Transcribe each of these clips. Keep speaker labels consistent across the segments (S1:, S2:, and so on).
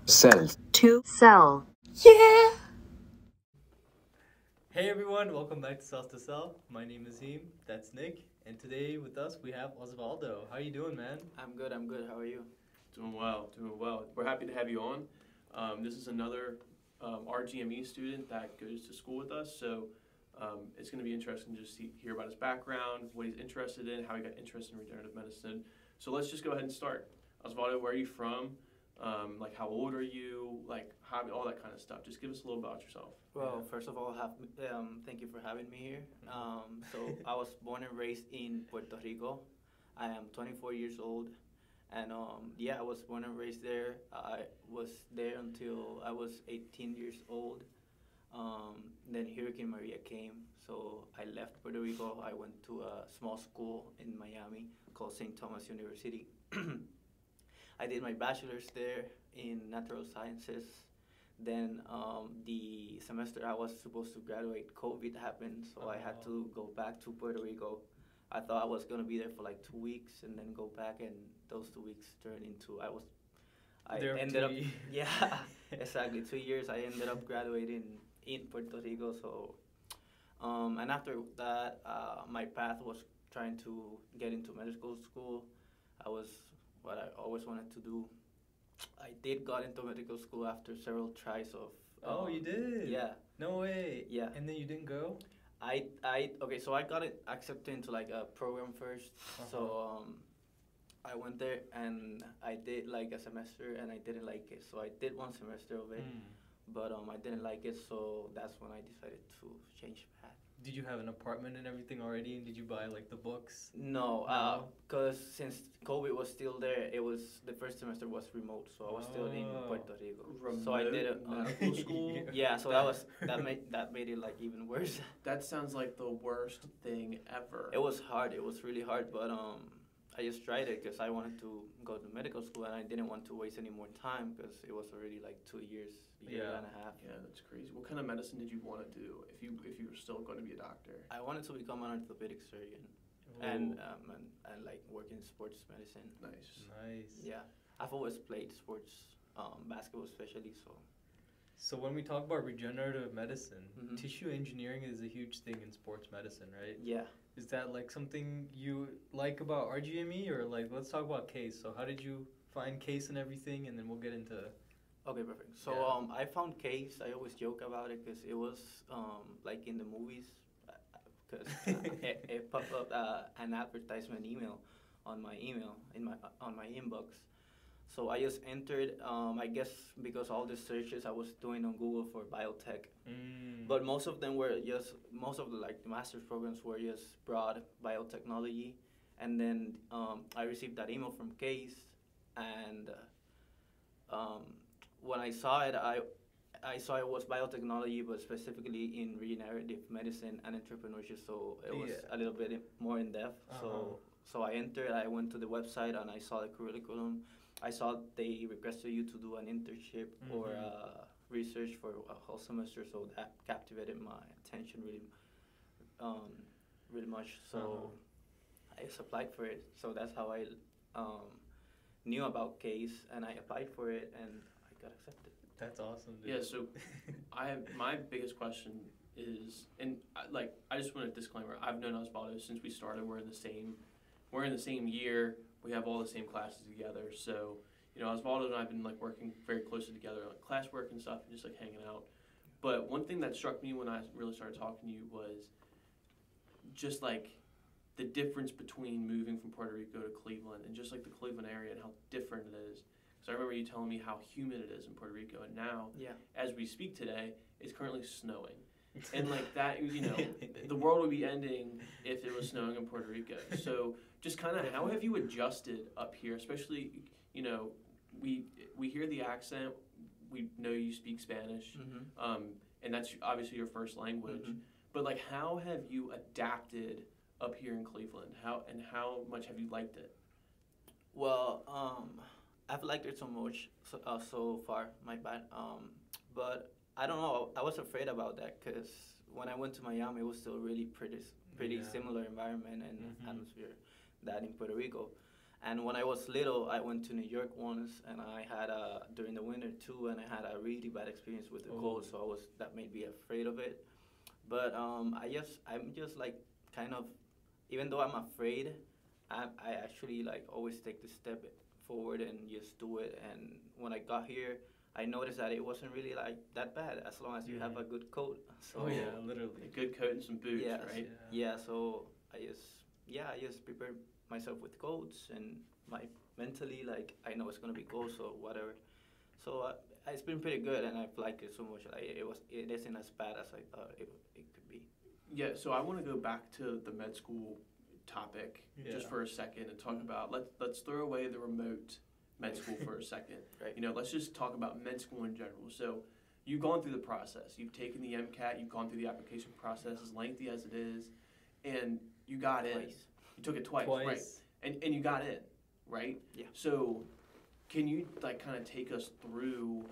S1: Sell.
S2: To sell.
S1: Yeah.
S3: Hey everyone, welcome back to South to Sell. My name is Heem, that's Nick, and today with us we have Osvaldo. How you doing, man?
S4: I'm good. How are you?
S5: Doing well. We're happy to have you on. This is another RGME student that goes to school with us, so it's going to be interesting to just hear about his background, what he's interested in, how he got interested in regenerative medicine. So let's just go ahead and start. Osvaldo, where are you from? Like, how old are you? Like, how, all that kind of stuff. Just give us a little about yourself.
S4: Well, first of all, thank you for having me here. So I was born and raised in Puerto Rico. I am 24 years old, and I was born and raised there. I was there until I was 18 years old. Then Hurricane Maria came, so I left Puerto Rico. I went to a small school in Miami called St. Thomas University. I did my bachelor's there in natural sciences. Then the semester I was supposed to graduate, COVID happened, so I had to go back to Puerto Rico. I thought I was gonna be there for like 2 weeks and then go back, and those 2 weeks turned into I
S3: There
S4: ended up
S3: to-
S4: yeah, exactly 2 years. I ended up graduating in Puerto Rico. So and after that, my path was trying to get into medical school. I was what I always wanted to do. I did got into medical school after several tries of.
S3: Oh, you did?
S4: Yeah.
S3: No way.
S4: Yeah.
S3: And then you didn't go?
S4: Okay. So I got it accepted into like a program first. So I went there and I did like a semester and I didn't like it. So I did one semester of it, but I didn't like it. So that's when I decided to change path.
S3: Did you have an apartment and everything already? And did you buy like the books?
S4: No,
S3: No?
S4: because since COVID was still there, it was the first semester was remote, so I was still in Puerto Rico. So I did it.
S5: Medical school.
S4: Yeah, so that made it like even worse.
S5: That sounds like the worst thing ever.
S4: It was hard. It was really hard, but I just tried it because I wanted to go to medical school and I didn't want to waste any more time because it was already like 2 years, year and a half.
S5: Yeah, that's crazy. What kind of medicine did you want to do if you were still going to be a doctor?
S4: I wanted to become an orthopedic surgeon and like work in sports medicine.
S5: Nice.
S4: Yeah, I've always played sports, basketball especially.
S3: So when we talk about regenerative medicine,
S4: Mhm.
S3: tissue engineering is a huge thing in sports medicine, right?
S4: Yeah.
S3: Is that like something you like about RGME, or like, let's talk about CASE. So how did you find CASE and everything, and then we'll get into.
S4: Okay, perfect. So
S3: Yeah.
S4: I found Case. I always joke about it because it was like in the movies, because it popped up an advertisement email on my inbox. So I just entered. I guess because all the searches I was doing on Google for biotech, but most of the like the master's programs were just broad biotechnology, and then I received that email from Case, and when I saw it, I saw it was biotechnology, but specifically in regenerative medicine and entrepreneurship. So it was a little bit more in depth. So I entered. I went to the website and I saw the curriculum. I saw they requested you to do an internship or research for a whole semester. So that captivated my attention really much. So I just applied for it. So that's how I knew about CASE, and I applied for it, and I got accepted.
S3: That's awesome, dude.
S5: Yeah. So my biggest question is, and I just want a disclaimer. I've known Osvaldo since we started. We're in the same year. We have all the same classes together. So, Osvaldo and I have been like working very closely together, like classwork and stuff, and just like hanging out. But one thing that struck me when I really started talking to you was just like the difference between moving from Puerto Rico to Cleveland and just like the Cleveland area and how different it is. Because I remember you telling me how humid it is in Puerto Rico, and now, as we speak today, it's currently snowing. And like that, the world would be ending if it was snowing in Puerto Rico. So just kind of how have you adjusted up here, especially, we hear the accent, we know you speak Spanish, and that's obviously your first language. But like, how have you adapted up here in Cleveland? How much have you liked it?
S4: Well, I've liked it so much so far, my bad. But I don't know. I was afraid about that because when I went to Miami, it was still really pretty similar environment and atmosphere that in Puerto Rico. And when I was little, I went to New York once, and I had during the winter too, and I had a really bad experience with the cold. So that made me afraid of it. But I'm just like kind of, even though I'm afraid, I actually like always take the step forward and just do it. And when I got here, I noticed that it wasn't really like that bad as long as you have a good coat. So
S3: literally.
S5: A good coat and some boots, right?
S4: Yeah. So I just prepared myself with coats, and mentally, like, I know it's gonna be cold, so whatever. So it's been pretty good, and I've liked it so much. Like, it isn't as bad as I thought it could be.
S5: Yeah. So I want to go back to the med school topic just for a second and talk about let's throw away the remote med school for a second.
S4: Right.
S5: You know, let's just talk about med school in general. So you've gone through the process. You've taken the MCAT. You've gone through the application process, as lengthy as it is, and you got in. You took it twice. Right? And you got in, right?
S4: Yeah.
S5: So can you like kind of take us through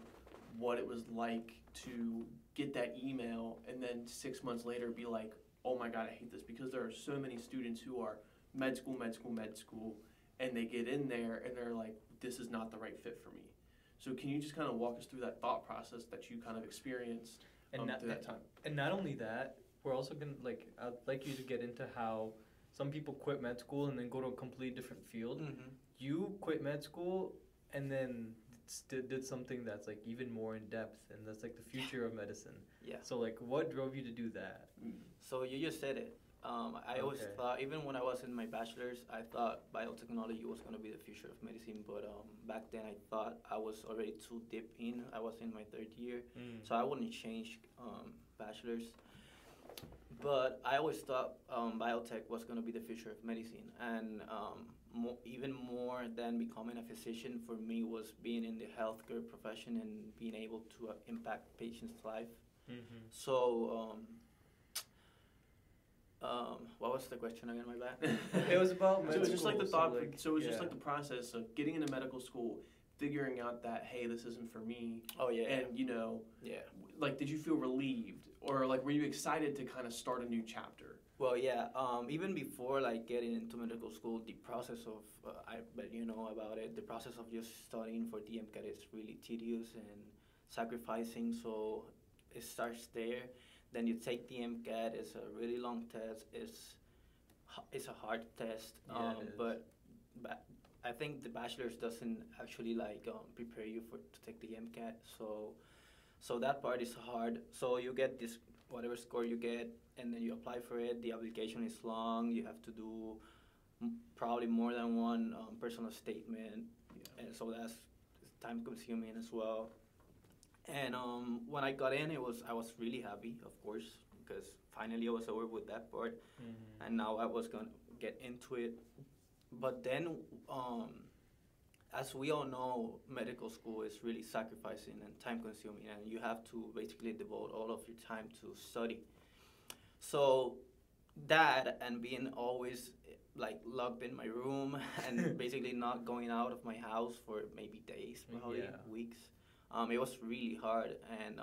S5: what it was like to get that email and then 6 months later be like, oh my God, I hate this, because there are so many students who are med school, and they get in there and they're like, this is not the right fit for me. So can you just kind of walk us through that thought process that you kind of experienced through that time?
S3: And not only that, we're also going to, like, I'd like you to get into how some people quit med school and then go to a completely different field.
S4: Mm-hmm.
S3: You quit med school and then did something that's like even more in depth, and that's like the future of medicine.
S4: Yeah.
S3: So like, what drove you to do that?
S4: So you just said it. I always thought, even when I was in my bachelor's, I thought biotechnology was going to be the future of medicine. But back then, I thought I was already too deep in. I was in my third year, so I wouldn't change bachelor's. But I always thought biotech was going to be the future of medicine, and even more than becoming a physician, for me was being in the healthcare profession and being able to impact patients' life.
S3: Mm-hmm.
S4: So, what was the question again? My bad.
S3: It was about med
S5: So it's
S3: school.
S5: just like the thought. So it was
S3: yeah.
S5: just like the process of getting into medical school, figuring out that, hey, this isn't for me.
S4: Oh yeah.
S5: And you know, like, did you feel relieved, or like were you excited to kind of start a new chapter?
S4: Well, yeah. Even before like getting into medical school, the process of I bet you know about it. The process of just studying for the MCAT is really tedious and sacrificing. So it starts there. Then you take the MCAT. It's a really long test. It's a hard test. But I think the bachelor's doesn't actually like prepare you to take the MCAT. So that part is hard. So you get this whatever score you get, and then you apply for it. The application is long. You have to do probably more than one personal statement, and so that's time consuming as well. And when I got in, I was really happy, of course, because finally I was over with that part, and now I was gonna get into it. But then, as we all know, medical school is really sacrificing and time consuming, and you have to basically devote all of your time to study. So that, and being always like locked in my room and basically not going out of my house for maybe days, probably weeks. It was really hard, and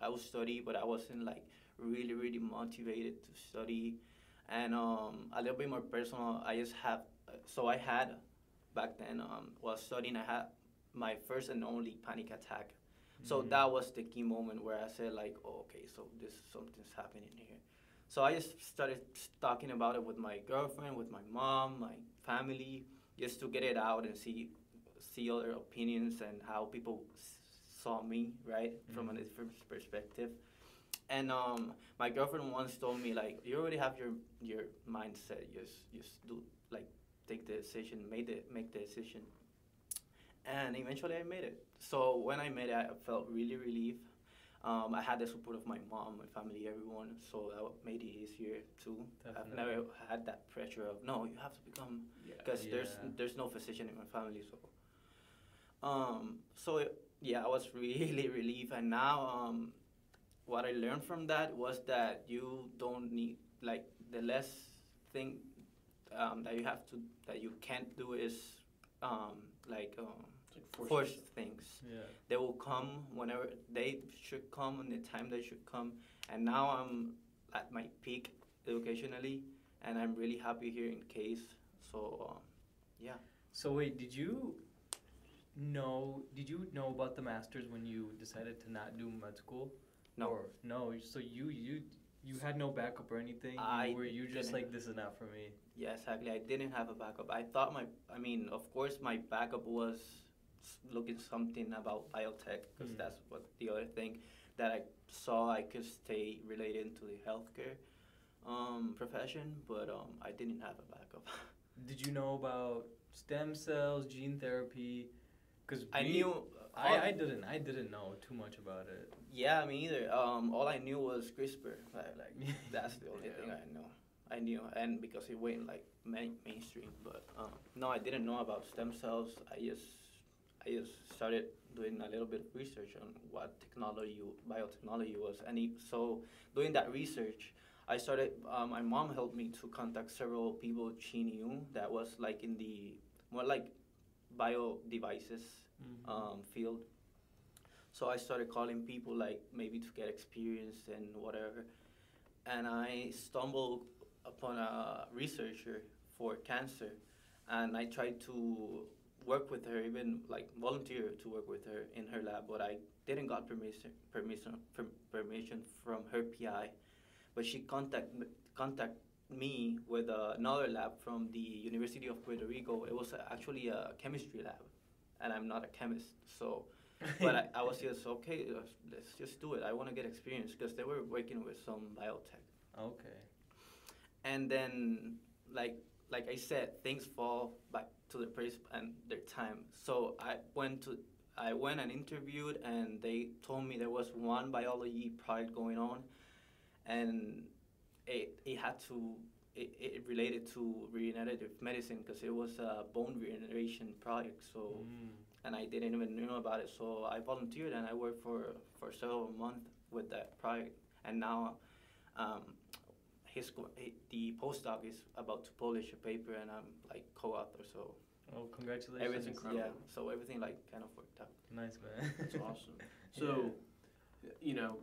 S4: I would study, but I wasn't like really motivated to study. And a little bit more personal, I had back then while studying, I had my first and only panic attack. So that was the key moment where I said like, oh, okay, so something's happening here. So I just started talking about it with my girlfriend, with my mom, my family, just to get it out and see other opinions and how people saw me, right, from a different perspective. And my girlfriend once told me, like, you already have your mindset, just do, like, take the decision, make the decision. And eventually I made it. So when I made it, I felt really relieved. I had the support of my mom, my family, everyone, so that made it easier too.
S3: Definitely.
S4: I've never had that pressure of, no, you have to become, because there's no physician in my family, so. I was really relieved, and now what I learned from that was that you don't need, like, the less thing that you can't do is force things.
S3: Yeah.
S4: They will come whenever they should come, and the time they should come. And now I'm at my peak educationally, and I'm really happy here in Case. So,
S3: So wait, did you know about the masters when you decided to not do med school?
S4: No.
S3: Or no, so you had no backup or anything? You just
S4: didn't.
S3: like, this is not for me.
S4: Yeah, exactly. I didn't have a backup. I thought I mean, of course, my backup was looking something about biotech because that's what the other thing that I saw I could stay related to the healthcare profession, but I didn't have a backup.
S3: Did you know about stem cells, gene therapy? Because
S4: I knew.
S3: I didn't know too much about it.
S4: Yeah, me either. All I knew was CRISPR. Like that's the only thing I know. I knew, and because it went like mainstream. But no, I didn't know about stem cells. I just started doing a little bit of research on what biotechnology was, so doing that research, I started. My mom helped me to contact several people she knew that was like in the more like bio devices field. So I started calling people like maybe to get experience and whatever. And I stumbled upon a researcher for cancer, and I tried to work with her, even like volunteer to work with her in her lab, but I didn't got permission from her PI. But she contact me with another lab from the University of Puerto Rico. It was actually a chemistry lab, and I'm not a chemist, so. But I was just okay. Let's just do it. I want to get experience because they were working with some biotech.
S3: Okay.
S4: And then, like I said, things fall back to the place and their time. So I went and interviewed, and they told me there was one biology project going on, and it related to regenerative medicine because it was a bone regeneration project. So. And I didn't even know about it, so I volunteered and I worked for several months with that project. And now, the postdoc is about to publish a paper, and I'm like co-author. So.
S3: Oh, congratulations!
S4: Everything,
S5: incredible.
S4: yeah. So everything like kind of worked out.
S3: Nice, man.
S5: That's awesome. So, you know,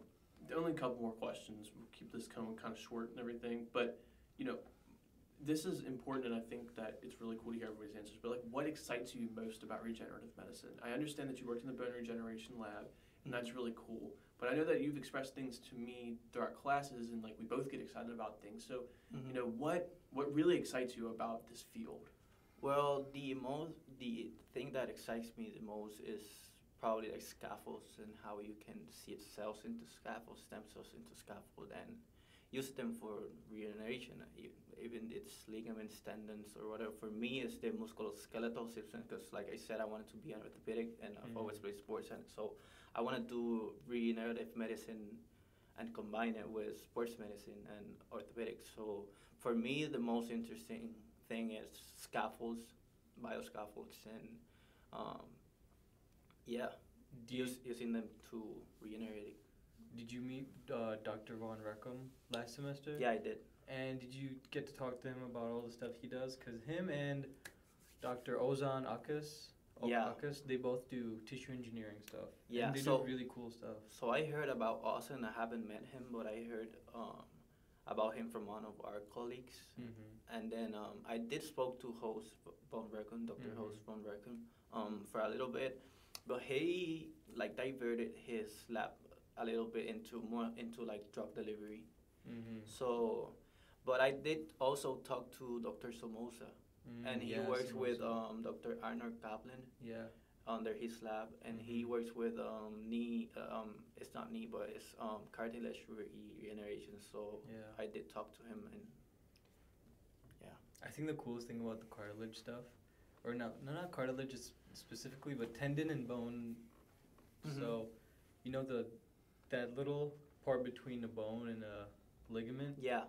S5: only a couple more questions. We'll keep this kind of short and everything, but you know. This is important, and I think that it's really cool to hear everybody's answers. But like, what excites you most about regenerative medicine? I understand that you worked in the bone regeneration lab, and that's really cool. But I know that you've expressed things to me throughout classes, and like we both get excited about things. So, you know, what really excites you about this field?
S4: Well, the thing that excites me the most is probably like scaffolds and how you can seed cells into scaffolds, stem cells into scaffold, and use them for regeneration, even its ligaments, tendons, or whatever. For me, it's the musculoskeletal system because, like I said, I wanted to be an orthopedic, and I've always played sports, and so I want to do regenerative medicine and combine it with sports medicine and orthopedics. So for me, the most interesting thing is scaffolds, bioscaffolds, and using them to regenerate it.
S3: Did you meet Dr. Von Reckham last semester?
S4: Yeah, I did.
S3: And did you get to talk to him about all the stuff he does? Because him and Dr. Ozan Akis, they both do tissue engineering stuff.
S4: Yeah,
S3: and they do really cool stuff.
S4: So I heard about Ozan. I haven't met him, but I heard about him from one of our colleagues. And then I did spoke to host Von Reckham, Dr. Host Von Reckham, for a little bit, but he like diverted his lab a little bit into like drug delivery. So, but I did also talk to Dr. Somoza, and he works with Dr. Arnold Kaplan.
S3: Yeah.
S4: Under his lab, and he works with knee. It's not knee, but it's cartilage regeneration. So I did talk to him, and
S3: I think the coolest thing about the cartilage stuff, or not cartilage specifically, but tendon and bone. So, you know that little part between the bone and a ligament.
S4: Yeah.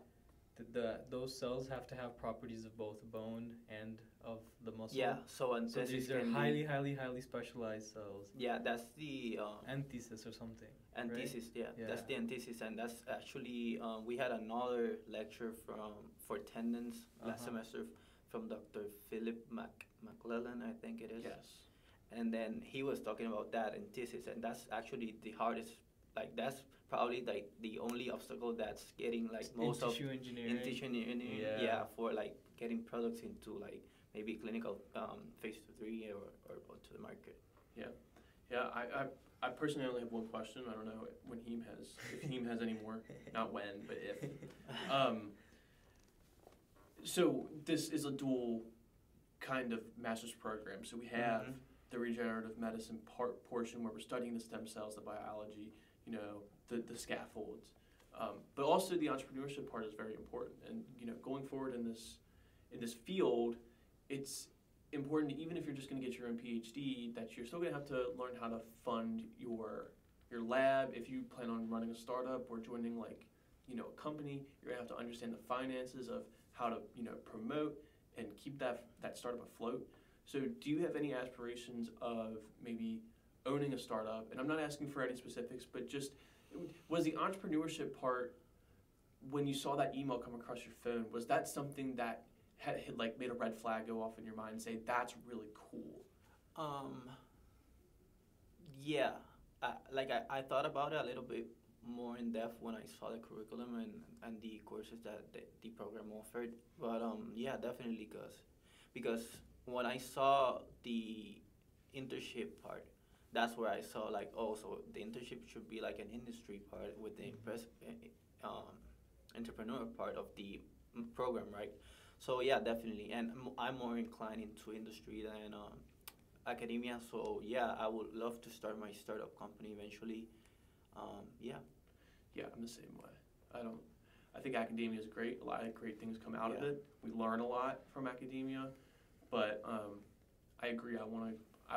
S3: Those cells have to have properties of both bone and of the muscle.
S4: Yeah. So
S3: these are highly specialized cells.
S4: Yeah, that's the
S3: antithesis or something.
S4: Antithesis,
S3: right?
S4: yeah, that's the antithesis, and that's actually we had another lecture for tendons last semester from Dr. Philip McClellan, I think it is.
S5: Yes.
S4: And then he was talking about that antithesis, and that's actually the hardest. Like that's probably like the only obstacle that's getting like most
S3: in tissue engineering.
S4: Yeah, for like getting products into like maybe clinical phase 2, 3 or to the market.
S5: Yeah, I personally only have one question. I don't know if Heem has any more. Not when, but if. So this is a dual kind of master's program. So we have the regenerative medicine portion where we're studying the stem cells, the biology, the scaffolds. But also the entrepreneurship part is very important. And going forward in this field, it's important, even if you're just going to get your own PhD, that you're still going to have to learn how to fund your lab. If you plan on running a startup or joining a company, you're going to have to understand the finances of how to promote and keep that startup afloat. So do you have any aspirations of maybe owning a startup? And I'm not asking for any specifics, but just was the entrepreneurship part, when you saw that email come across your phone, was that something that had made a red flag go off in your mind and say, that's really cool?
S4: Yeah. I thought about it a little bit more in depth when I saw the curriculum and the courses that the program offered. But yeah, definitely because when I saw the internship part, that's where I saw so the internship should be like an industry part with the entrepreneur part of the program, right? So yeah, definitely, and I'm more inclined into industry than academia. So yeah, I would love to start my startup company eventually.
S5: Yeah, I'm the same way. I think academia is great. A lot of great things come out of it. We learn a lot from academia, but I agree. I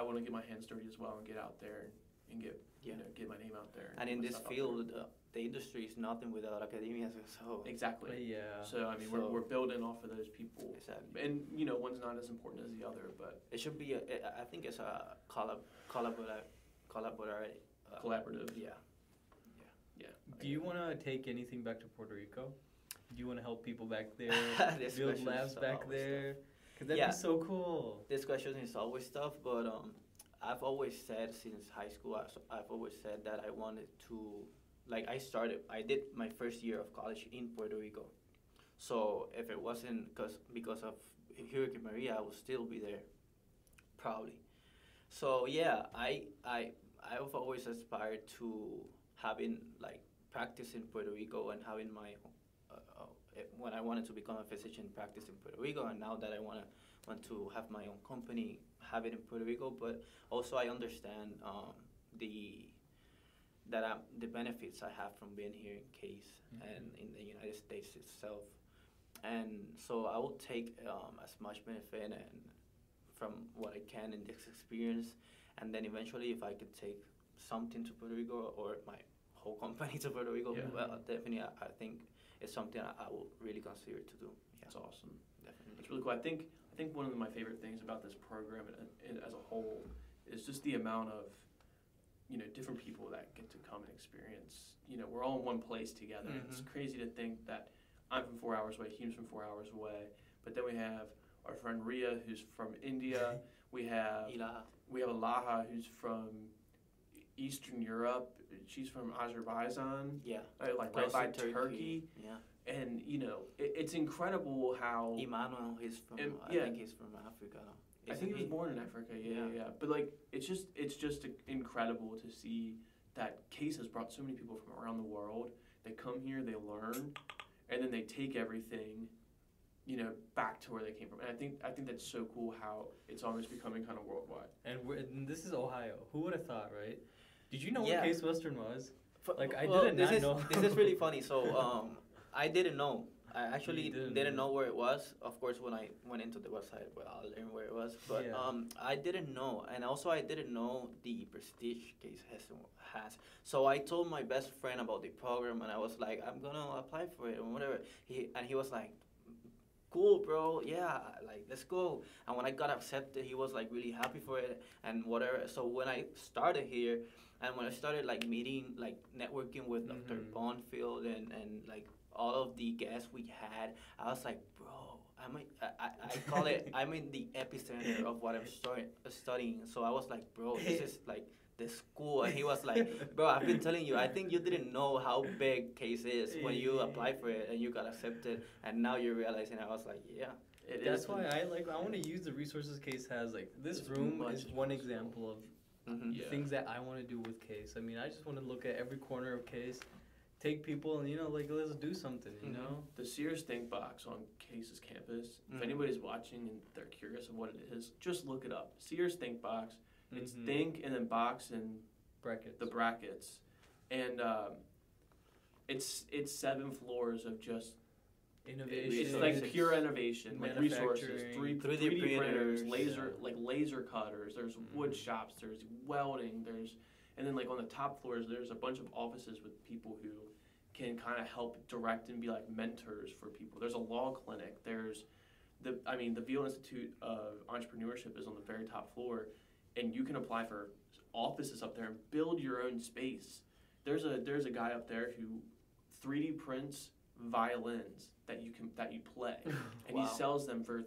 S5: want to get my hands dirty as well and get out there and get my name out there.
S4: And in this field, the industry is nothing without academia. So
S5: exactly.
S3: Yeah.
S5: So I mean, we're building off of those people.
S4: Exactly.
S5: And one's not as important as the other, but
S4: it should be. I think it's a collaborative.
S5: Collaborative.
S4: Yeah.
S3: Do you want to take anything back to Puerto Rico? Do you want to help people back there, build labs back there? Because that'd be so cool.
S4: This question is always tough, but I've always said since high school, I've always said that I wanted to, I did my first year of college in Puerto Rico. So if it wasn't because of Hurricane Maria, I would still be there, probably. So yeah, I've always aspired to having practice in Puerto Rico and having my when I wanted to become a physician, practice in Puerto Rico, and now that I want to have my own company, have it in Puerto Rico. But also I understand the benefits I have from being here in case and in the United States itself, and so I will take as much benefit and from what I can in this experience, and then eventually if I could take something to Puerto Rico or my whole company to Puerto Rico, well, definitely I think it's something I will really consider to do. Yeah.
S5: That's awesome.
S4: Definitely.
S5: It's really cool. I think one of my favorite things about this program as a whole is just the amount of different people that get to come and experience. We're all in one place together. It's crazy to think that I'm from 4 hours away, Hume's from 4 hours away, but then we have our friend Ria, who's from India. We have Ilaha, who's from Eastern Europe. She's from Azerbaijan.
S4: Yeah.
S5: Right by Turkey.
S4: Yeah.
S5: And it's incredible how
S4: Emmanuel, he's from. I think he's from Africa.
S5: I think he was born in Africa. Yeah. But it's just incredible to see that Case has brought so many people from around the world. They come here, they learn, and then they take everything, back to where they came from. And I think that's so cool how it's almost becoming kind of worldwide.
S3: And this is Ohio. Who would have thought, right? Did you know what Case Western was? I did not know.
S4: This is really funny. So I didn't know. I actually didn't know where it was. Of course, when I went into the website, I learned where it was. But I didn't know. And also, I didn't know the prestige Case has. So I told my best friend about the program, and I was like, I'm going to apply for it or whatever. He was like, cool, bro. Yeah, let's go. And when I got accepted, he was really happy for it and whatever. So when I started here, and when I started meeting, networking with Dr. Bonfield and all of the guests we had, I was like, bro, I call it, I'm in the epicenter of what I'm studying. So I was like, bro, this is the school. And he was like, bro, I've been telling you, I think you didn't know how big Case is when you applied for it and you got accepted, and now you're realizing. I was like, yeah.
S3: That's why I want to use the resources Case has. Like this room is one example of things that I want to do with Case. I mean, I just want to look at every corner of Case, take people, and let's do something. You know,
S5: the Sears Think Box on Case's campus. If anybody's watching and they're curious of what it is, just look it up. Sears Think Box. It's think and then box and
S3: brackets.
S5: The brackets, and it's 7 floors of just
S3: innovation.
S5: It's like pure innovation, like resources, 3D printers, laser cutters. There's wood shops. There's welding. And then like on the top floors, there's a bunch of offices with people who can kind of help direct and be like mentors for people. There's a law clinic. There's the Veal Institute of Entrepreneurship is on the very top floor, and you can apply for offices up there and build your own space. There's a guy up there who 3D prints violins that you play, and he sells them for,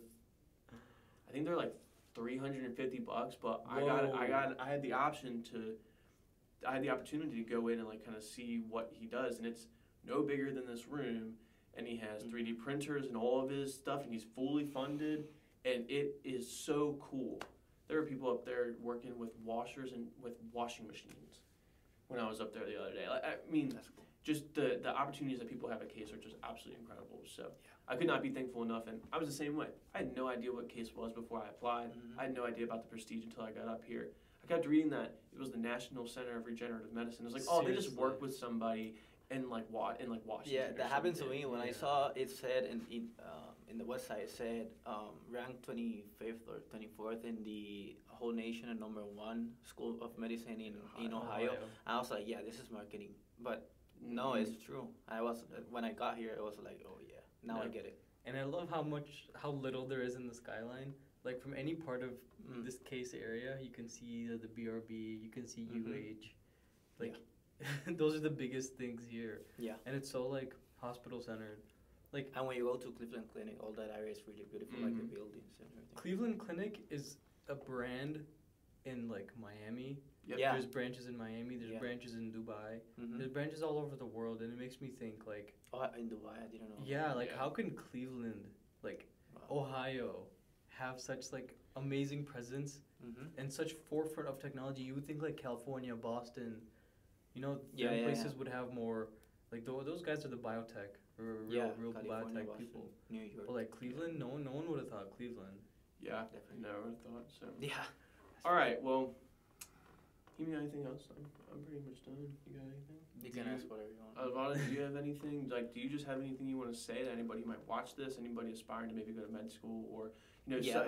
S5: I think they're like $350, but I had the opportunity to go in and like kind of see what he does, and it's no bigger than this room, and he has 3D printers and all of his stuff, and he's fully funded, and it is so cool. There are people up there working with washers and with washing machines. When I was up there the other day, I mean, that's cool. Just the opportunities that people have at Case are just absolutely incredible. So I could not be thankful enough, and I was the same way. I had no idea what Case was before I applied. I had no idea about the prestige until I got up here. I kept reading that it was the National Center of Regenerative Medicine. It was like, they just work with somebody in Washington.
S4: Yeah, that happened to me when I saw it said in the website. It said ranked 25th or 24th in the whole nation and #1 school of medicine in Ohio. I was like, yeah, this is marketing, but no, it's true. When I got here, it was like, oh yeah, now I get it.
S3: And I love how little there is in the skyline. Like from any part of this Case area, you can see the BRB, you can see UH. Like those are the biggest things here. Yeah. And it's so like hospital centered. Like,
S4: and when you go to Cleveland Clinic, all that area is really beautiful, like the buildings and everything.
S3: Cleveland Clinic is a brand in like Miami.
S5: Yep.
S3: Yeah. There's branches in Miami. There's branches in Dubai. There's branches all over the world, and it makes me think like.
S4: Oh, in Dubai, I didn't know.
S3: Yeah, like how can Cleveland, like Ohio, have such like amazing presence and such forefront of technology? You would think like California, Boston, places would have more. Like those guys are the biotech or real biotech
S4: Boston,
S3: people.
S4: New York.
S3: But like Cleveland, no one would have thought Cleveland.
S5: Yeah, definitely never would have thought so.
S4: Yeah.
S5: All right, well, you got anything else? I'm pretty much done. You got anything?
S4: You can ask whatever you want.
S5: Osvaldo, do you have anything? Like, do you just have anything you want to say that anybody might watch this? Anybody aspiring to maybe go to med school, or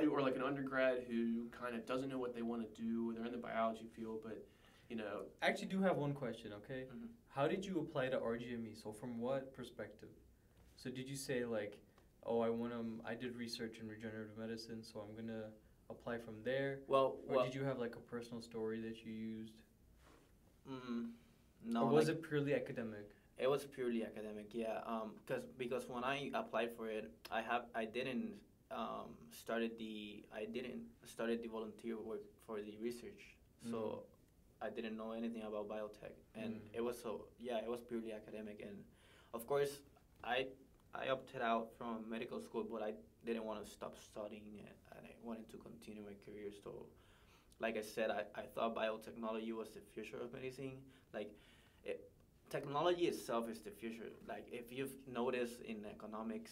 S5: or like an undergrad who kind of doesn't know what they want to do? They're in the biology field, but
S3: I actually do have one question. Okay, how did you apply to RGME? So from what perspective? So did you say like, oh, I did research in regenerative medicine, so I'm gonna apply from there? Or did you have like a personal story that you used?
S4: No.
S3: Or was it purely academic?
S4: It was purely academic, yeah. Because when I applied for it, I didn't started the volunteer work for the research, so I didn't know anything about biotech, and it was purely academic, and of course I opted out from medical school, but I didn't want to stop studying, and I wanted to continue my career. So, like I said, I thought biotechnology was the future of medicine. Like, technology itself is the future. Like, if you've noticed in economics,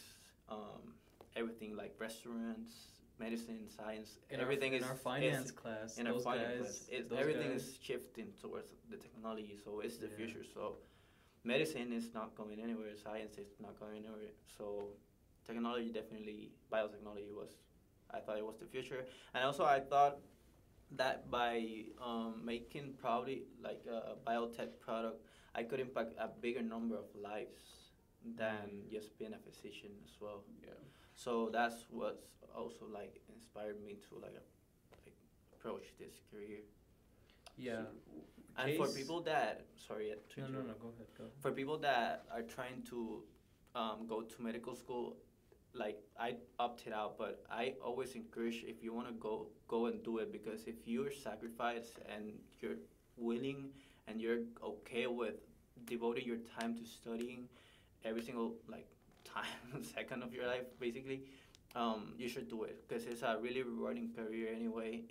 S4: everything like restaurants, medicine, science, everything is
S3: in our finance class.
S4: In our finance class, everything is shifting towards the technology. So it's the future. So medicine is not going anywhere. Science is not going anywhere. So technology biotechnology I thought it was the future. And also I thought that by making probably like a biotech product, I could impact a bigger number of lives than just being a physician as well. Yeah. So that's what's also like inspired me to like approach this career.
S3: Yeah.
S4: And for people that go ahead. For people that are trying to go to medical school, like I opted out, but I always encourage, if you want to go and do it, because if you're sacrificed and you're willing and you're okay with devoting your time to studying every single like time second of your life basically, you should do it because it's a really rewarding career anyway.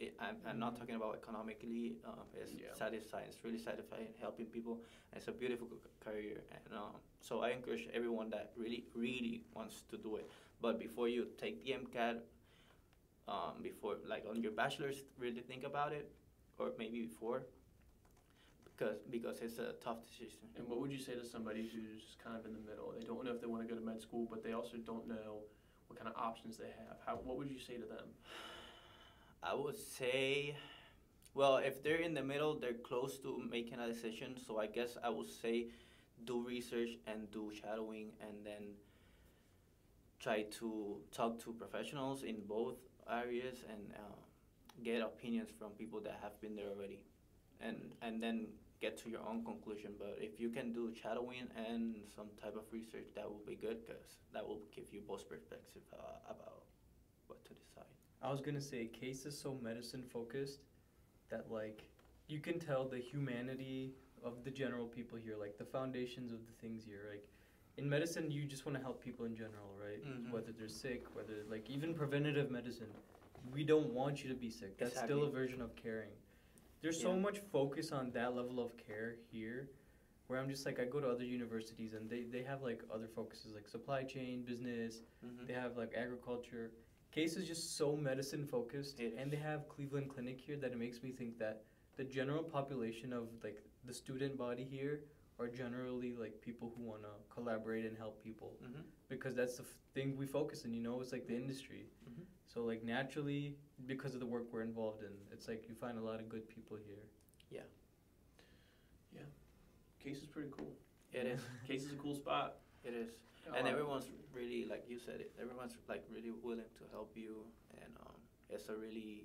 S4: I'm not talking about economically. It's satisfying. It's really satisfying helping people. It's a beautiful career, and so I encourage everyone that really wants to do it. But before you take the MCAT, before like on your bachelor's, really think about it, or maybe before, because it's a tough decision.
S5: And what would you say to somebody who's kind of in the middle? They don't know if they want to go to med school, but they also don't know what kind of options they have. What would you say to them?
S4: I would say, well, if they're in the middle, they're close to making a decision. So I guess I would say do research and do shadowing, and then try to talk to professionals in both areas and get opinions from people that have been there already, and then get to your own conclusion. But if you can do shadowing and some type of research, that will be good because that will give you both perspective about what to decide.
S3: I was gonna say, Case is so medicine focused that like you can tell the humanity of the general people here, like the foundations of the things here. Like in medicine, you just want to help people in general, right?
S4: Mm-hmm.
S3: Whether they're sick, whether like even preventative medicine, we don't want you to be sick. That's
S4: Exactly.
S3: still a version of caring. There's so much focus on that level of care here, where I'm just like, I go to other universities and they have like other focuses like supply chain, business,
S4: Mm-hmm.
S3: they have like agriculture. Case is just so medicine focused, and they have Cleveland Clinic here that it makes me think that the general population of like the student body here are generally like people who want to collaborate and help people,
S4: Mm-hmm.
S3: because that's the thing we focus in, you know, it's like the industry.
S4: Mm-hmm.
S3: So like naturally, because of the work we're involved in, it's like you find a lot of good people here.
S5: Case is pretty cool.
S4: It is.
S5: Case is a cool spot.
S4: It is. And everyone's really, like you said it, everyone's like really willing to help you, and it's a really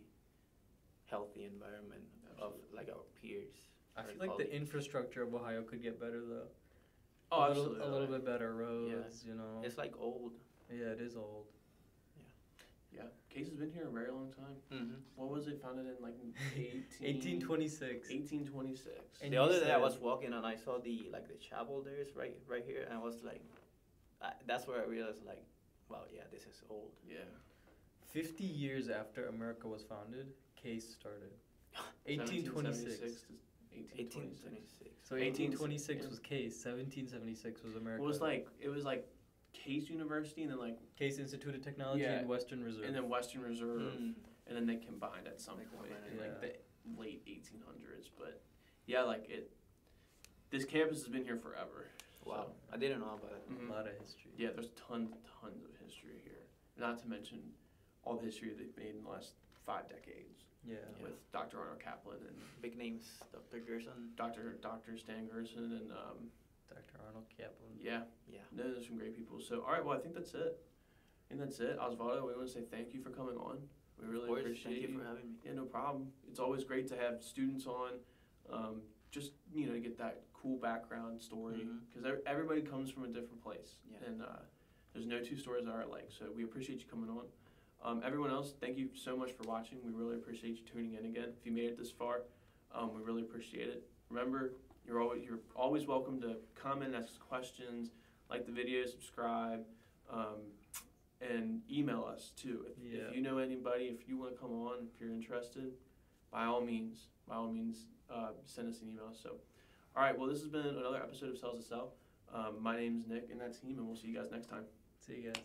S4: healthy environment of like our peers.
S3: I
S4: our
S3: feel like
S4: colleagues.
S3: the infrastructure of Ohio could get better though.
S5: Oh,
S3: A little bit better roads, you know.
S4: It's like old.
S3: Yeah, it is old.
S5: Yeah, Case has been here a very long time.
S4: Mm-hmm.
S5: What was it? Founded in like
S3: 1826.
S5: 1826.
S3: And
S4: the
S3: you
S4: other day I
S3: said-
S4: was walking and I saw the chapel there is right here, and I was like, that's where I realized like, wow, yeah, this is old.
S5: Yeah.
S3: 50 years after America was founded, Case started. 1826.
S5: 1776 to 1826.
S4: 1826.
S3: So 1826
S5: yeah.
S3: was Case, 1776 was America.
S5: It was like Case University and then like
S3: Case Institute of Technology
S5: Yeah.
S3: and Western Reserve.
S5: and then Western Reserve
S4: Mm.
S5: and then they combined at some
S4: They
S5: point
S4: combined,
S5: in like
S3: yeah.
S5: the late 1800s. But yeah, like this campus has been here forever.
S4: Wow,
S5: So,
S4: I didn't know about it.
S5: mhm.
S3: A lot of history.
S5: Yeah, there's tons of history here. Not to mention all the history they've made in the last 5 decades
S3: Yeah.
S4: Yeah.
S5: with Dr. Arnold Kaplan and
S4: Big names, Dr. Gerson.
S5: Dr. Stan Gerson and
S3: Dr. Arnold Kaplan.
S5: yeah,
S4: Yeah.
S5: no, there's some great people. So all right, well I think that's it. Osvaldo, we want to say thank you for coming on. We really
S4: Of course,
S5: appreciate
S4: thank you for having me.
S5: Yeah, no problem. It's always great to have students on, just to get that cool background story
S4: Mhm.
S5: because everybody comes from a different place,
S4: Yeah.
S5: and there's no two stories that are alike. So we appreciate you coming on. Everyone else, thank you so much for watching. We really appreciate you tuning in again. If you made it this far, we really appreciate it. Remember, you're always welcome to comment, ask questions, like the video, subscribe, and email us too. If you know anybody, if you want to come on, if you're interested, by all means, send us an email. So, all right, well, this has been another episode of Cells to Sell. My name's Nick, and that's Heem, and we'll see you guys next time.
S3: See you guys.